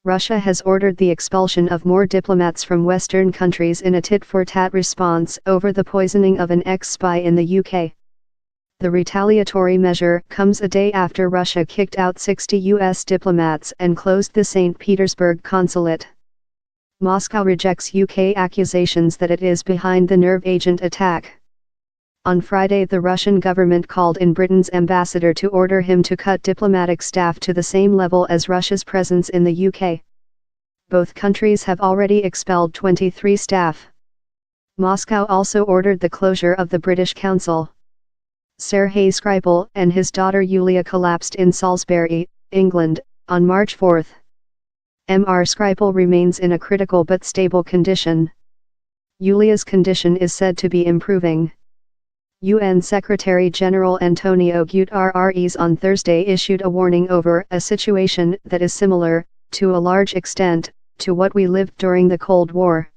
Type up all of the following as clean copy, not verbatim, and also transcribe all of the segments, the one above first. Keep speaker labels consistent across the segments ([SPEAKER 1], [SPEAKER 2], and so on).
[SPEAKER 1] Russia has ordered the expulsion of more diplomats from Western countries in a tit-for-tat response over the poisoning of an ex-spy in the UK. The retaliatory measure comes a day after Russia kicked out 60 U.S. diplomats and closed the St. Petersburg consulate. Moscow rejects UK accusations that it is behind the nerve agent attack. On Friday, the Russian government called in Britain's ambassador to order him to cut diplomatic staff to the same level as Russia's presence in the UK. Both countries have already expelled 23 staff. Moscow also ordered the closure of the British Consul. Sergei Skripal and his daughter Yulia collapsed in Salisbury, England, on March 4. Mr. Skripal remains in a critical but stable condition. Yulia's condition is said to be improving. UN Secretary-General Antonio Guterres on Thursday issued a warning over a situation that is similar, to a large extent, to what we lived during the Cold War.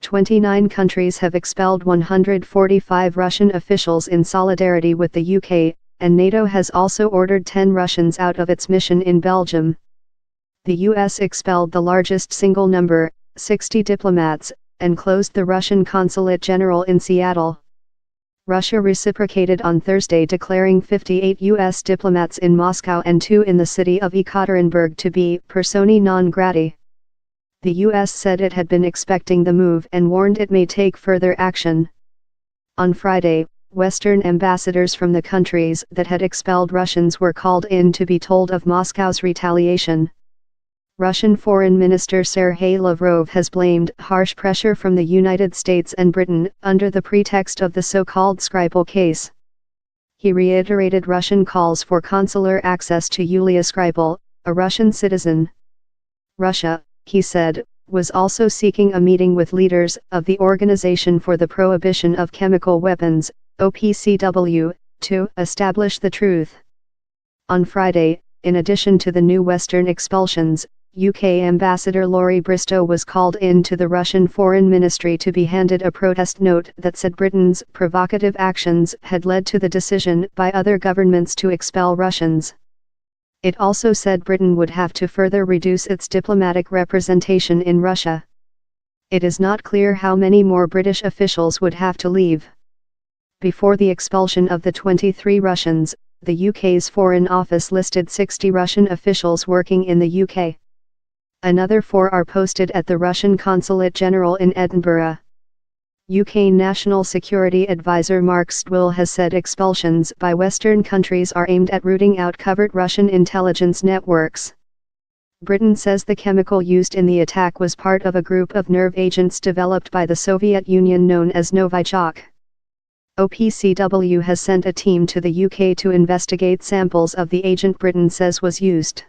[SPEAKER 1] 29 countries have expelled 145 Russian officials in solidarity with the UK, and NATO has also ordered 10 Russians out of its mission in Belgium. The US expelled the largest single number, 60 diplomats, and closed the Russian Consulate General in Seattle. Russia reciprocated on Thursday, declaring 58 U.S. diplomats in Moscow and 2 in the city of Ekaterinburg to be persona non grata. The U.S. said it had been expecting the move and warned it may take further action. On Friday, Western ambassadors from the countries that had expelled Russians were called in to be told of Moscow's retaliation. Russian Foreign Minister Sergei Lavrov has blamed harsh pressure from the United States and Britain under the pretext of the so-called Skripal case. He reiterated Russian calls for consular access to Yulia Skripal, a Russian citizen. Russia, he said, was also seeking a meeting with leaders of the Organization for the Prohibition of Chemical Weapons, OPCW, to establish the truth. On Friday, in addition to the new Western expulsions, UK Ambassador Laurie Bristow was called in to the Russian Foreign Ministry to be handed a protest note that said Britain's provocative actions had led to the decision by other governments to expel Russians. It also said Britain would have to further reduce its diplomatic representation in Russia. It is not clear how many more British officials would have to leave. Before the expulsion of the 23 Russians, the UK's Foreign Office listed 60 Russian officials working in the UK. Another 4 are posted at the Russian Consulate General in Edinburgh. UK National Security Advisor Mark Stwill has said expulsions by Western countries are aimed at rooting out covert Russian intelligence networks. Britain says the chemical used in the attack was part of a group of nerve agents developed by the Soviet Union known as Novichok. OPCW has sent a team to the UK to investigate samples of the agent Britain says was used.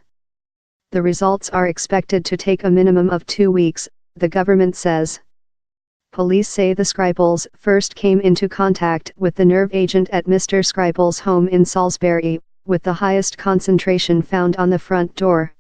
[SPEAKER 1] The results are expected to take a minimum of 2 weeks, the government says. Police say the Skripals first came into contact with the nerve agent at Mr. Skripal's home in Salisbury, with the highest concentration found on the front door.